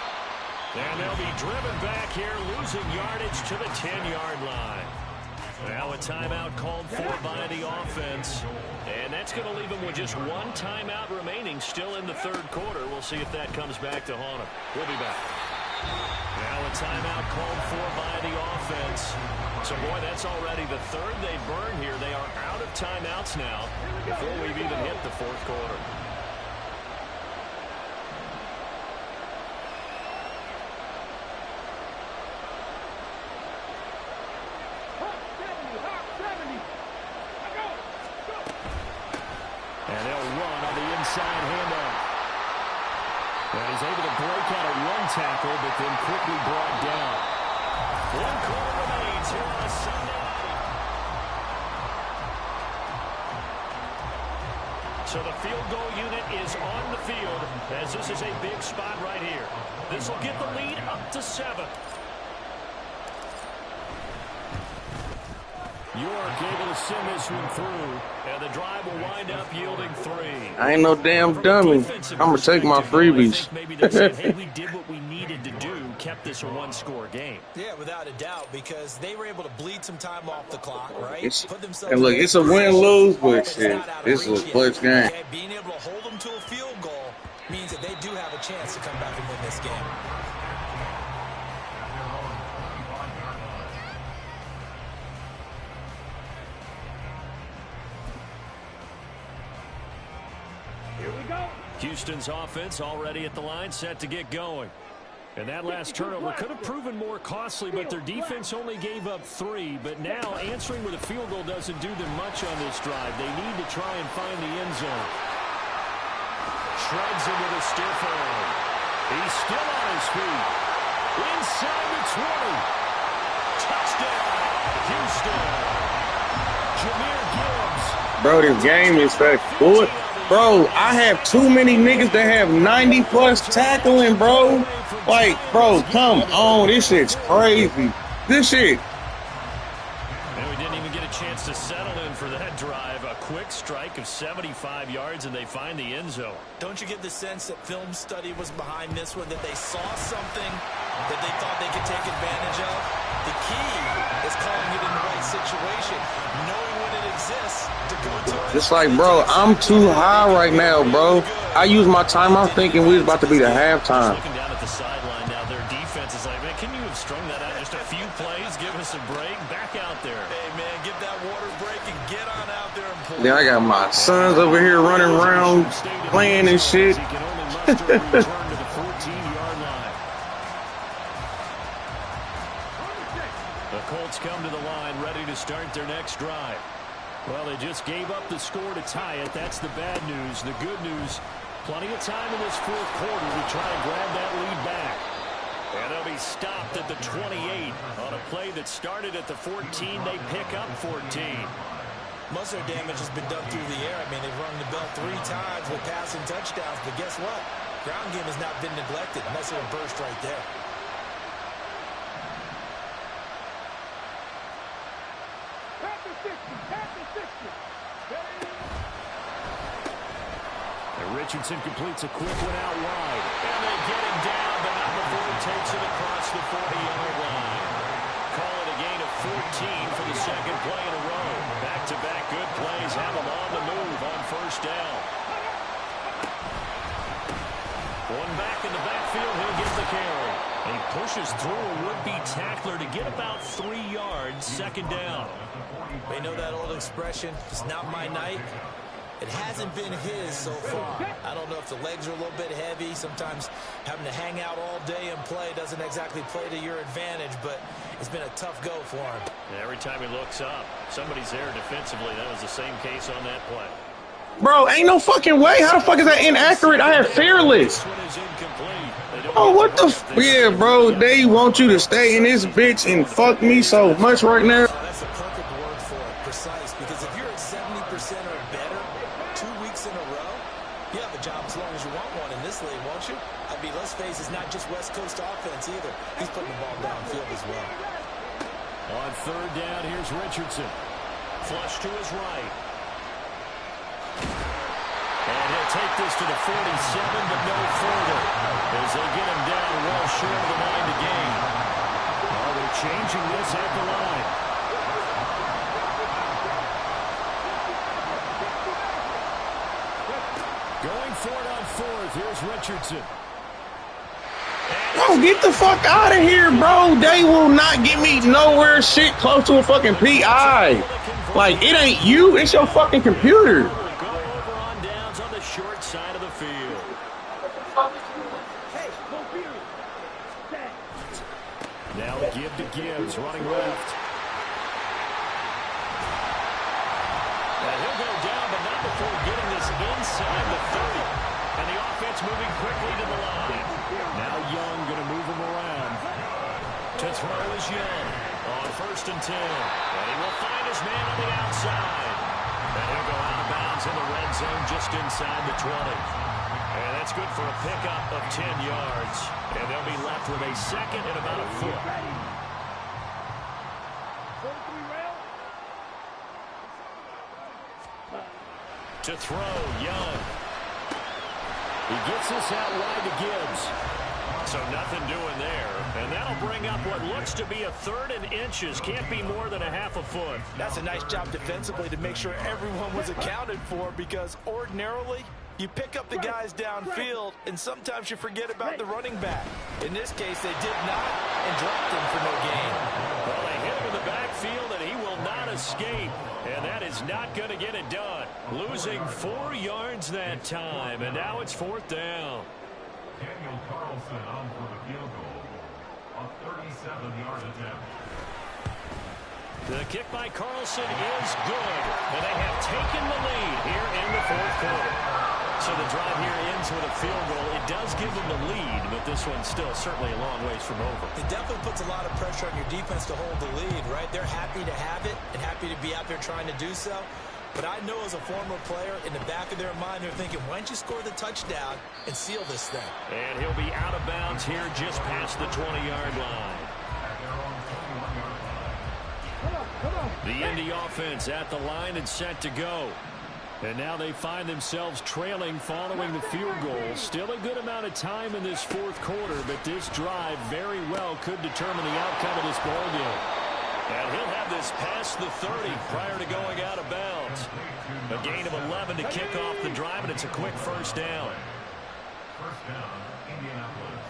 And they'll be driven back here, losing yardage to the 10-yard line. Now a timeout called for by the offense. And that's going to leave them with just 1 timeout remaining still in the 3rd quarter. We'll see if that comes back to haunt them. We'll be back. Now a timeout called for by the offense. So, boy, that's already the 3rd they burn here. They are out of timeouts now before we've even hit the 4th quarter. And they'll run on the inside handoff. And he's able to break out a run tackle, but then quickly brought down. 1 quarter remains here on a Sunday night. So the field goal unit is on the field as this is a big spot right here. This will get the lead up to 7. York able to send this one through, and the drive will wind up yielding 3. I ain't no damn dummy. I'm going to take my freebies. Maybe they said, hey, we did what we needed to do, kept this a 1-score game. Yeah, without a doubt, because they were able to bleed some time off the clock, right? And look, it's a win-lose, but shit, this is a clutch game. Okay, being able to hold them to a field goal means that they do have a chance to come back and win this game. Here we go. Houston's offense already at the line, set to get going. And that last turnover could have proven more costly, but their defense only gave up 3. But now answering with a field goal doesn't do them much on this drive. They need to try and find the end zone. Shreds it with a stiff arm. He's still on his feet. Inside the 20. Touchdown, Houston. Jameer Gibbs. Bro, this game is fake. What? Bro, I have too many niggas that have 90+ tackling, bro. Like, bro, come on. This shit's crazy. This shit. And we didn't even get a chance to settle in for that drive. A quick strike of 75 yards, and they find the end zone. Don't you get the sense that film study was behind this one, that they saw something that they thought they could take advantage of? The key is calling it in the right situation, knowing when it exists to go to it. It's like, bro, I'm too high right now, bro. I use my timeout thinking we was about to be the halftime. Looking down at the sideline now, their defense is like, man, can you have strung that out just a few plays? Give us a break. Back out there. Hey, man, get that water break and get on out there and pull. Then I got my sons over here running around playing and shit. He can only muster a return to the 14-yard line. The Colts come to the line, ready to start their next drive. Well, they just gave up the score to tie it. That's the bad news. The good news, plenty of time in this fourth quarter to try and grab that lead back. And they'll be stopped at the 28 on a play that started at the 14. They pick up 14. Most of their damage has been done through the air. I mean, they've rung the bell 3 times with passing touchdowns. But guess what? Ground game has not been neglected. Nice little burst right there. And Richardson completes a quick one out wide. And they get him down, but not before he takes it across the 40-yard line. Call it a gain of 14 for the second play in a row. Back-to-back good plays have him on the move on first down. One back in the backfield, he'll get the carry. And he pushes through a would-be tackler to get about 3 yards, second down. They know that old expression, it's not my night. It hasn't been his so far. I don't know if the legs are a little bit heavy. Sometimes having to hang out all day and play doesn't exactly play to your advantage, but it's been a tough go for him. And every time he looks up, somebody's there defensively. That was the same case on that play. Bro, ain't no fucking way. How the fuck is that inaccurate? I have fearless. Oh, what the f— yeah, bro, they want you to stay in this bitch and fuck me so much right now. That's a perfect word for it, precise, because if you're at 70% or better 2 weeks in a row, you have a job as long as you want one in this league, won't you? I mean, let's face it, it's not just West Coast offense either. He's putting the ball downfield as well. On third down, here's Richardson. Flush to his right. And he'll take this to the 47, but no further, as they get him down well short of the line to gain. Oh, they're changing this at the line. Going for it on fourth, here's Richardson. Bro, get the fuck out of here, bro. They will not get me nowhere shit close to a fucking PI. Like, it ain't you, it's your fucking computer. Short side of the field. Now give to Gibbs, running left. And he'll go down, but not before getting this inside the 30. And the offense moving quickly to the line. Now Young going to move him around. To throw is Young on 1st and 10. And he will find his man on the outside. And he'll go out of bounds in the red zone just inside the 20. And that's good for a pickup of 10 yards. And they'll be left with a second and about a foot. To throw, Young. He gets this out wide to Gibbs. So nothing doing there. And that'll bring up what looks to be a 3rd and inches. Can't be more than a half a foot. That's a nice job defensively to make sure everyone was accounted for, because ordinarily you pick up the guys downfield and sometimes you forget about the running back. In this case, they did not and dropped him for no gain. Well, they hit him in the backfield and he will not escape. And that is not going to get it done. Losing 4 yards that time. And now it's 4th down. on for the field goal. A 37-yard attempt. The kick by Carlson is good, and they have taken the lead here in the fourth quarter. So the drive here ends with a field goal. It does give them the lead, but this one's still certainly a long ways from over. It definitely puts a lot of pressure on your defense to hold the lead, right? They're happy to have it and happy to be out there trying to do so. But I know as a former player, in the back of their mind, they're thinking, why don't you score the touchdown and seal this thing? And he'll be out of bounds here just past the 20-yard line. The Indy offense at the line and set to go. And now they find themselves trailing following the field goal. Still a good amount of time in this fourth quarter, but this drive very well could determine the outcome of this ball game. And he'll have this past the 30 prior to going out of bounds. A gain of 11 to kick off the drive, and it's a quick first down. First down, Indianapolis.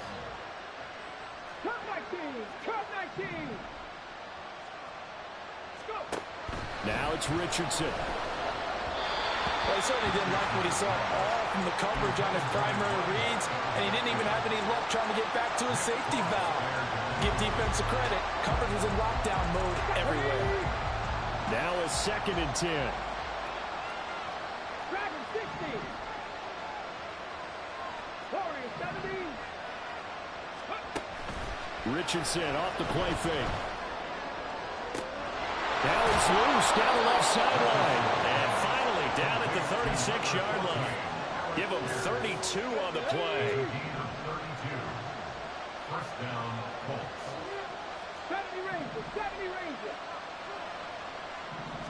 Cut 19! Cut 19! Let's go! Now it's Richardson. Well, he certainly didn't like what he saw all from the coverage on his primary reads, and he didn't even have any luck trying to get back to his safety valve. Give defense a credit. Coverage was in lockdown mode everywhere. Now a 2nd and 10. Dragon 60! Warrior 70! Richardson off the play fake. Now he's loose down the left sideline. And finally down at the 36-yard line. Give him 32 on the play. First down, Colts. 70 Rangers! 70 Rangers!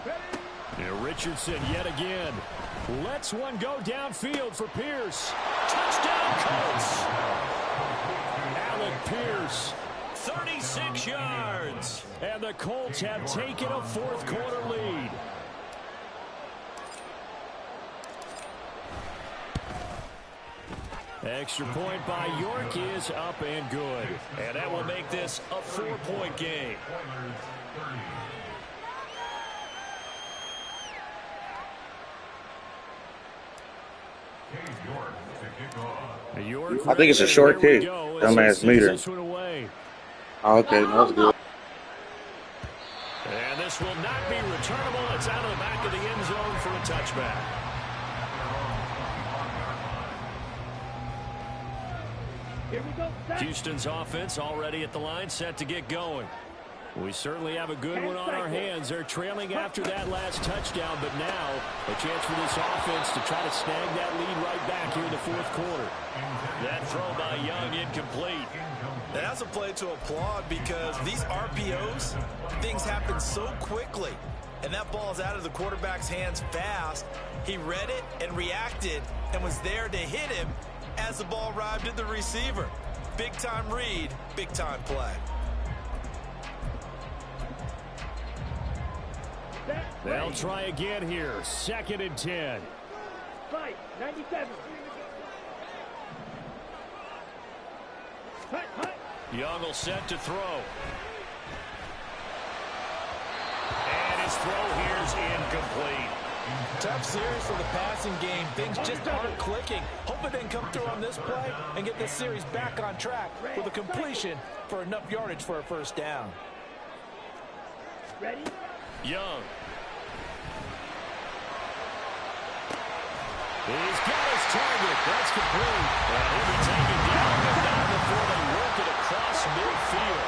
Ready? Now Richardson yet again. Lets one go downfield for Pierce. Touchdown Colts. Alec Pierce. 36 yards. And the Colts have taken a fourth quarter lead. Extra point by York is up and good. And that will make this a 4-point game. I think it's a short kick. Dumbass meter. Okay, that's good. And this will not be returnable. It's out of the back of the end zone for a touchback. Here we go. Houston's offense already at the line, set to get going. We certainly have a good one on our hands. They're trailing after that last touchdown, but now a chance for this offense to try to snag that lead right back here in the fourth quarter. That throw by Young incomplete. That's a play to applaud because these RPOs, things happen so quickly. And that ball's out of the quarterback's hands fast. He read it and reacted and was there to hit him as the ball arrived at the receiver. Big-time read, big-time play. They'll try again here. 2nd and 10. Fight, 97. Hut, hut. Young will set to throw. And his throw here is incomplete. Tough series for the passing game. Things just aren't clicking. Hope it didn't come through on this play and get this series back on track with a completion for enough yardage for a first down. Ready? Young. He's got his target. That's complete. And he'll be taken down, but not before they work it across midfield.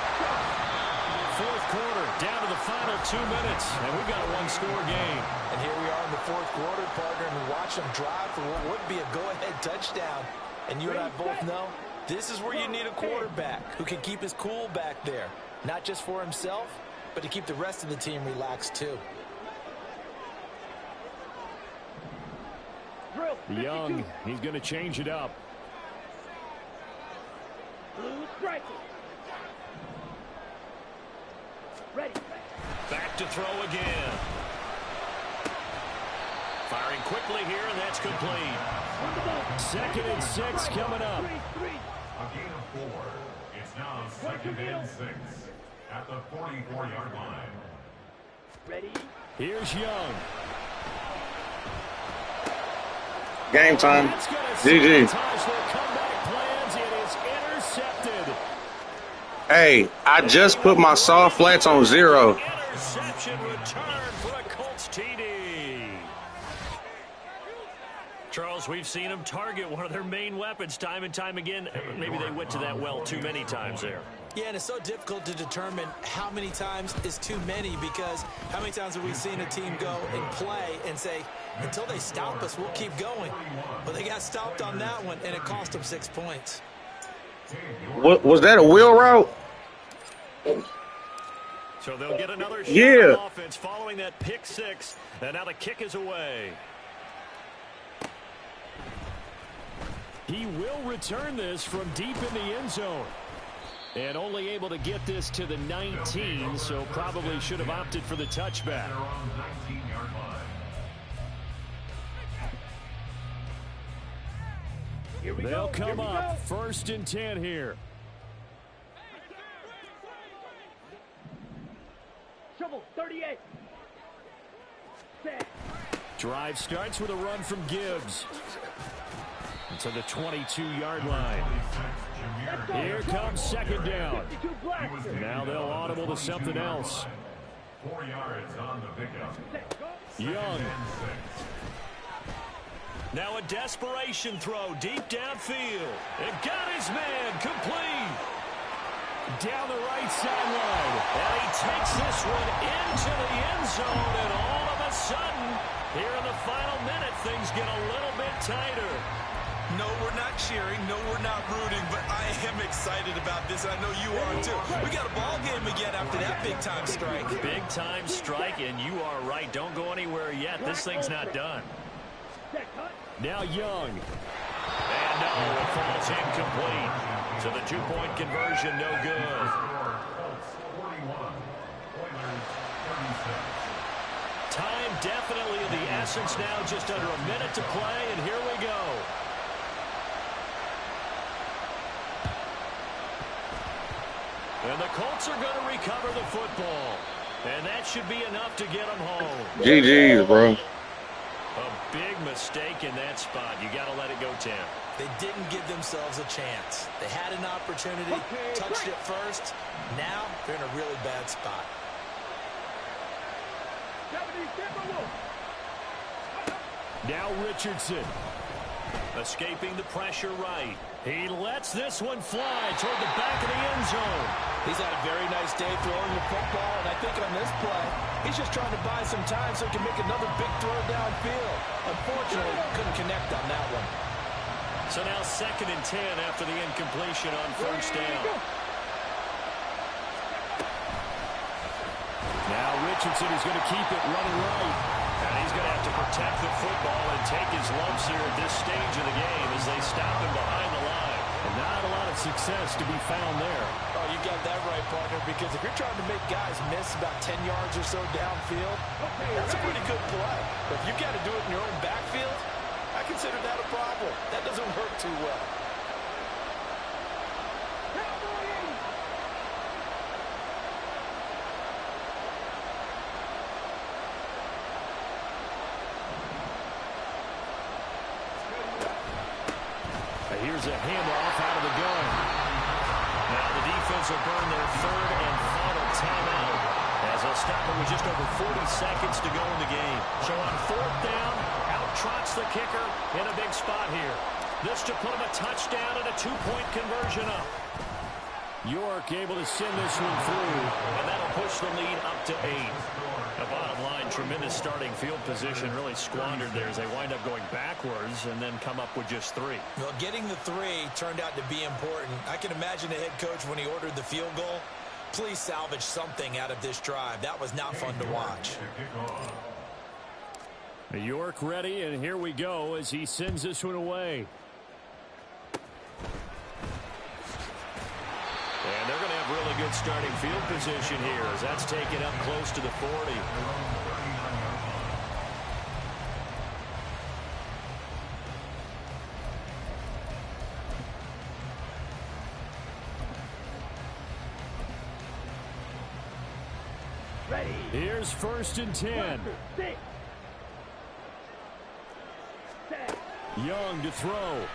Fourth quarter, down to the final 2 minutes, and we've got a one-score game. And here we are in the fourth quarter, partner, and we watch them drive for what would be a go-ahead touchdown. And you and I both know this is where you need a quarterback who can keep his cool back there, not just for himself, but to keep the rest of the team relaxed too. Young, he's going to change it up. Blue striker. Ready. Back to throw again. Firing quickly here, and that's complete. 2nd and 6 coming up. A gain of 4. It's now 2nd and 6 at the 44-yard line. Ready. Here's Young. Game time. GG. Comeback plans in Hey, I just put my soft flats on 0. Interception return for a Colts TD. Charles, we've seen them target one of their main weapons time and time again. Maybe they went to that well too many times there. Yeah, and it's so difficult to determine how many times is too many, because how many times have we seen a team go and play and say, until they stop us, we'll keep going. But they got stopped on that one, and it cost them 6 points. Was that a wheel route? So they'll get another shot Yeah. on offense following that pick 6, and now the kick is away. He will return this from deep in the end zone. And only able to get this to the 19, so probably should have opted for the touchback. They'll come up 1st and 10 here. Shovel, 38. Set. Drive starts with a run from Gibbs to the 22-yard line. Here comes 2nd down. Now they'll audible to something else. 4 yards on the pickup. Young. Now a desperation throw deep downfield. It got his man complete. Down the right sideline. And he takes this one into the end zone. And all of a sudden, here in the final minute, things get a little bit tighter. No, we're not cheering. No, we're not rooting. But I am excited about this. I know you are, too. We got a ball game again after that big-time strike. Big-time strike, and you are right. Don't go anywhere yet. This thing's not done. Now Young. And no, it falls incomplete. So the 2-point conversion, no good. Time definitely of the essence now, just under a minute to play, and here we go. And the Colts are going to recover the football. And that should be enough to get them home. GG's, bro. A big mistake in that spot. You got to let it go, Tim. They didn't give themselves a chance. They had an opportunity, touched it first. Now they're in a really bad spot. Now Richardson. Escaping the pressure right. He lets this one fly toward the back of the end zone. He's had a very nice day throwing the football, and I think on this play, he's just trying to buy some time so he can make another big throw downfield. Unfortunately, couldn't connect on that one. So now 2nd and 10 after the incompletion on 1st down. Now Richardson is going to keep it running right. And he's going to have to protect the football and take his lumps here at this stage of the game as they stop him behind the line. And not a lot of success to be found there. Oh, you got that right, partner, because if you're trying to make guys miss about 10 yards or so downfield, that's a pretty good play. But if you've got to do it in your own backfield, I consider that a problem. That doesn't work too well. Here's a handoff out of the gun. Now the defense will burn their 3rd and final timeout as they'll stop it with just over 40 seconds to go in the game. So on 4th down, out trots the kicker in a big spot here. This to put him a touchdown and a 2-point conversion up. York able to send this one through, and that'll push the lead up to 8. The bottom line, tremendous starting field position, really squandered there as they wind up going backwards and then come up with just 3. Well, getting the 3 turned out to be important. I can imagine the head coach when he ordered the field goal. Please salvage something out of this drive. That was not fun to watch. York ready, and here we go as he sends this one away. And they're going to have really good starting field position here as that's taken up close to the 40. Ready. Here's 1st and 10. 6. Set. Young to throw.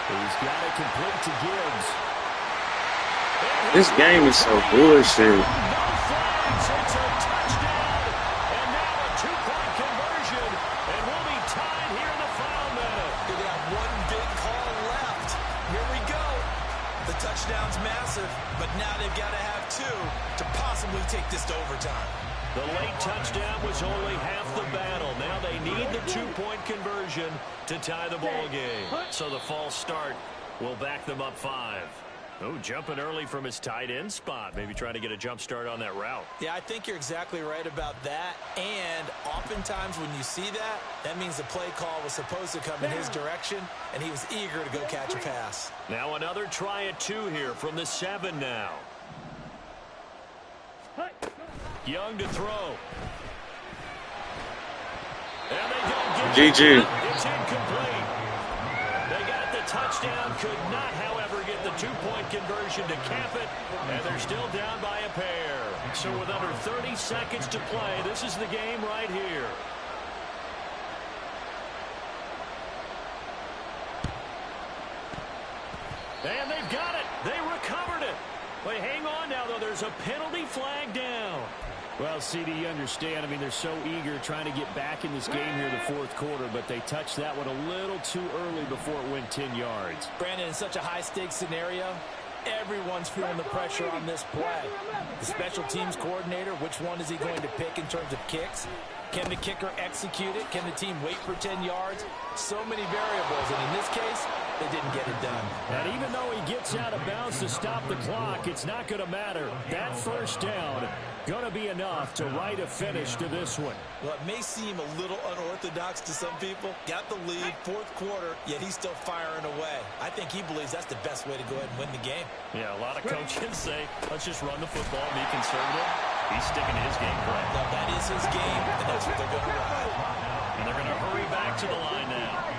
He's got it complete to Gibbs. This game is so bullshit. No flags. It's a touchdown. And now a two-point conversion. And we'll be tied here in the final minute. They got one big call left. Here we go. The touchdown's massive, but now they've got to have two to possibly take this to overtime. The late touchdown was only half the battle. Now they need the two-point conversion to tie the ball game. So the false start will back them up 5. Oh, jumping early from his tight end spot. Maybe trying to get a jump start on that route. Yeah, I think you're exactly right about that. And oftentimes when you see that, that means the play call was supposed to come in his direction, and he was eager to go catch a pass. Now another try at 2 here from the 7 now. Young to throw. And they don't get GG. It's incomplete. They got the touchdown, could not, however, get the two-point conversion to cap it, and they're still down by a pair. So with under 30 seconds to play, this is the game right here. And they've got it. They recovered it. Wait, hang on now, though. There's a penalty flag down. Well, CD, you understand. I mean, they're so eager trying to get back in this game here in the fourth quarter, but they touched that one a little too early before it went 10 yards. Brandon, in such a high-stakes scenario, everyone's feeling the pressure on this play. The special teams coordinator, which one is he going to pick in terms of kicks? Can the kicker execute it? Can the team wait for 10 yards? So many variables, and in this case, they didn't get it done. And even though he gets out of bounds to stop the clock, it's not going to matter. That first down going to be enough to write a finish to this one. Well, it may seem a little unorthodox to some people. Got the lead, fourth quarter, yet he's still firing away. I think he believes that's the best way to go ahead and win the game. Yeah, a lot of coaches say, let's just run the football and be conservative. He's sticking to his game plan. Now, that is his game, and that's what they're going to ride. And they're going to hurry back to the line now.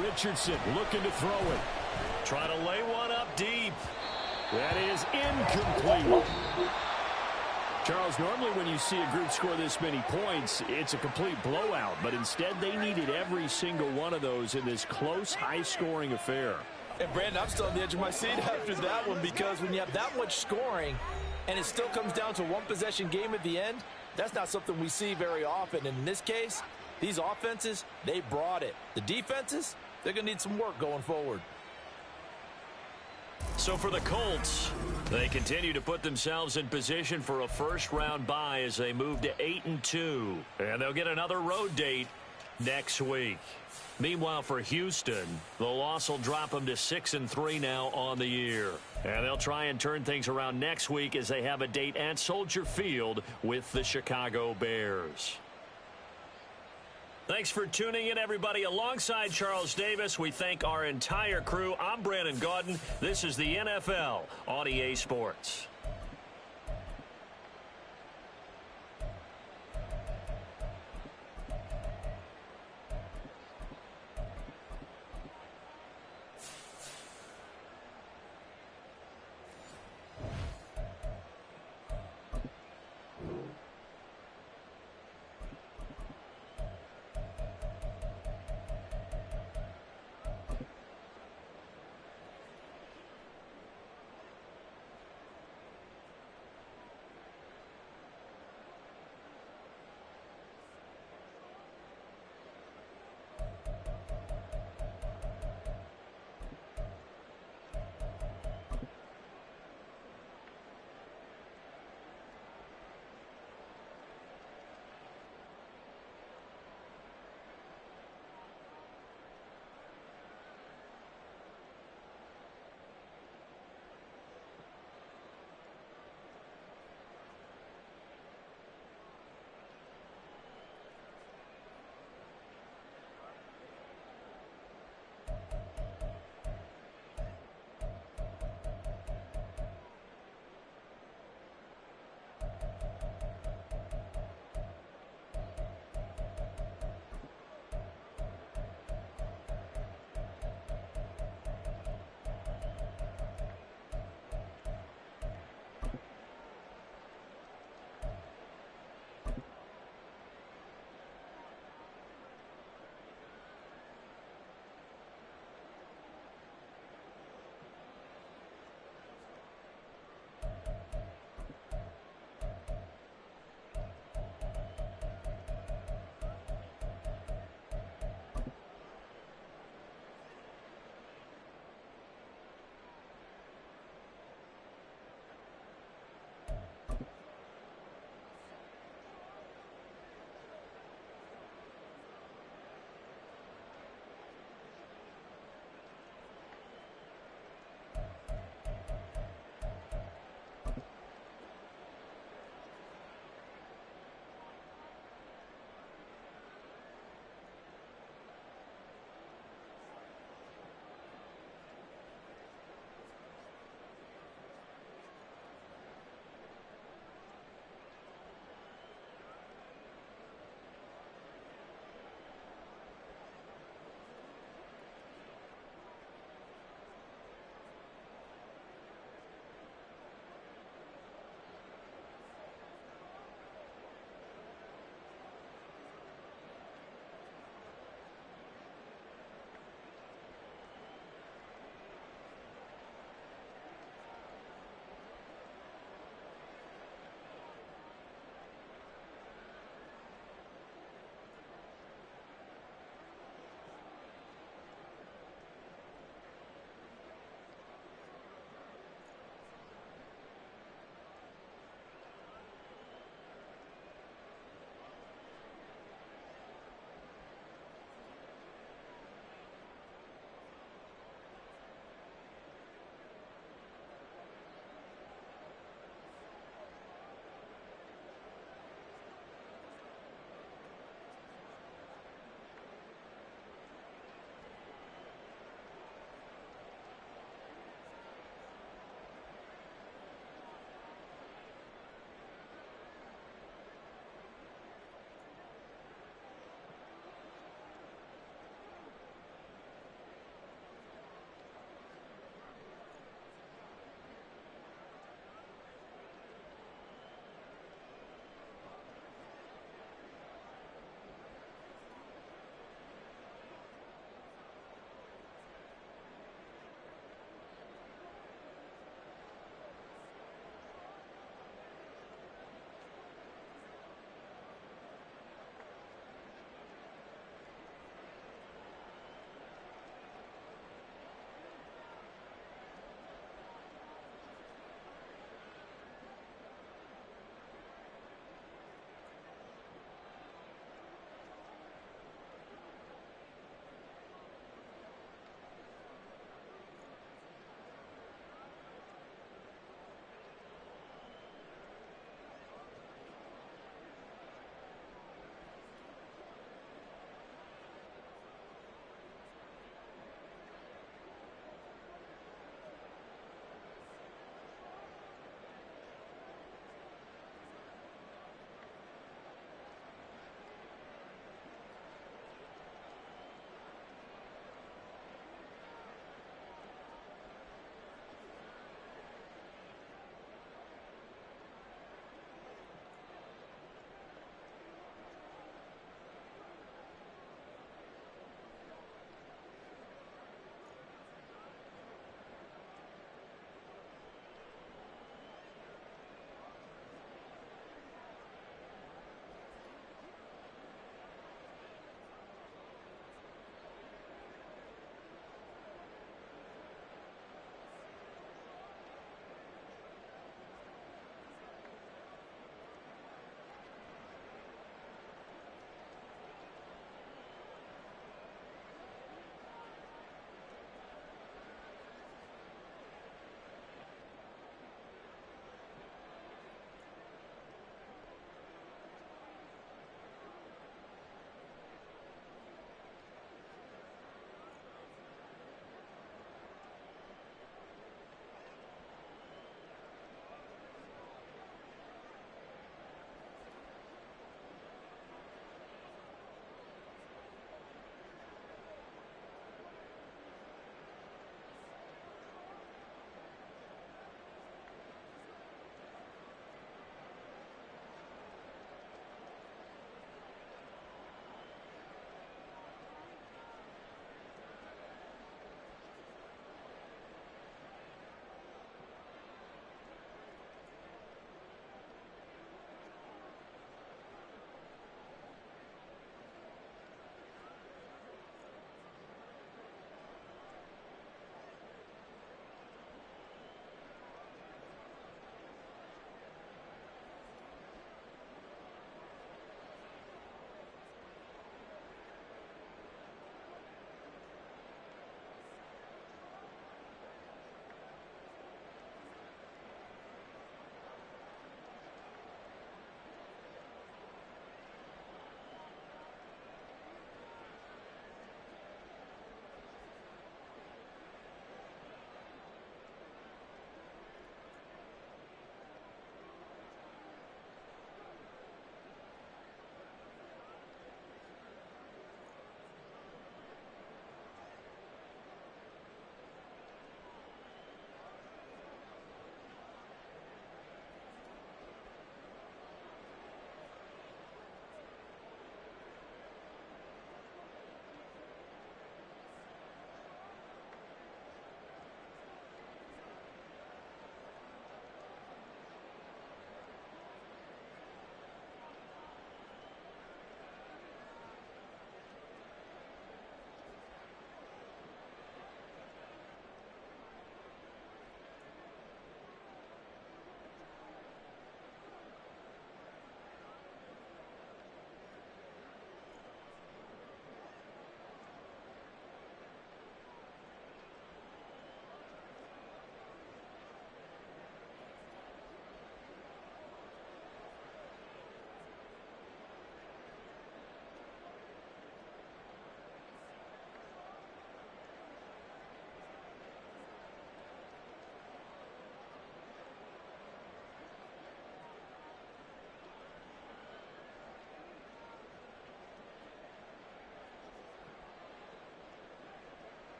Richardson looking to throw it. Trying to lay one up deep. That is incomplete. Charles, normally when you see a group score this many points, it's a complete blowout. But instead, they needed every single one of those in this close, high-scoring affair. And, Brandon, I'm still on the edge of my seat after that one because when you have that much scoring and it still comes down to a one-possession game at the end, that's not something we see very often. And in this case, these offenses, they brought it. The defenses, they're going to need some work going forward. So for the Colts, they continue to put themselves in position for a first-round bye as they move to 8-2. And they'll get another road date next week. Meanwhile, for Houston, the loss will drop them to 6-3 now on the year. And they'll try and turn things around next week as they have a date at Soldier Field with the Chicago Bears. Thanks for tuning in, everybody. Alongside Charles Davis, we thank our entire crew. I'm Brandon Gaudin. This is the NFL on EA Sports.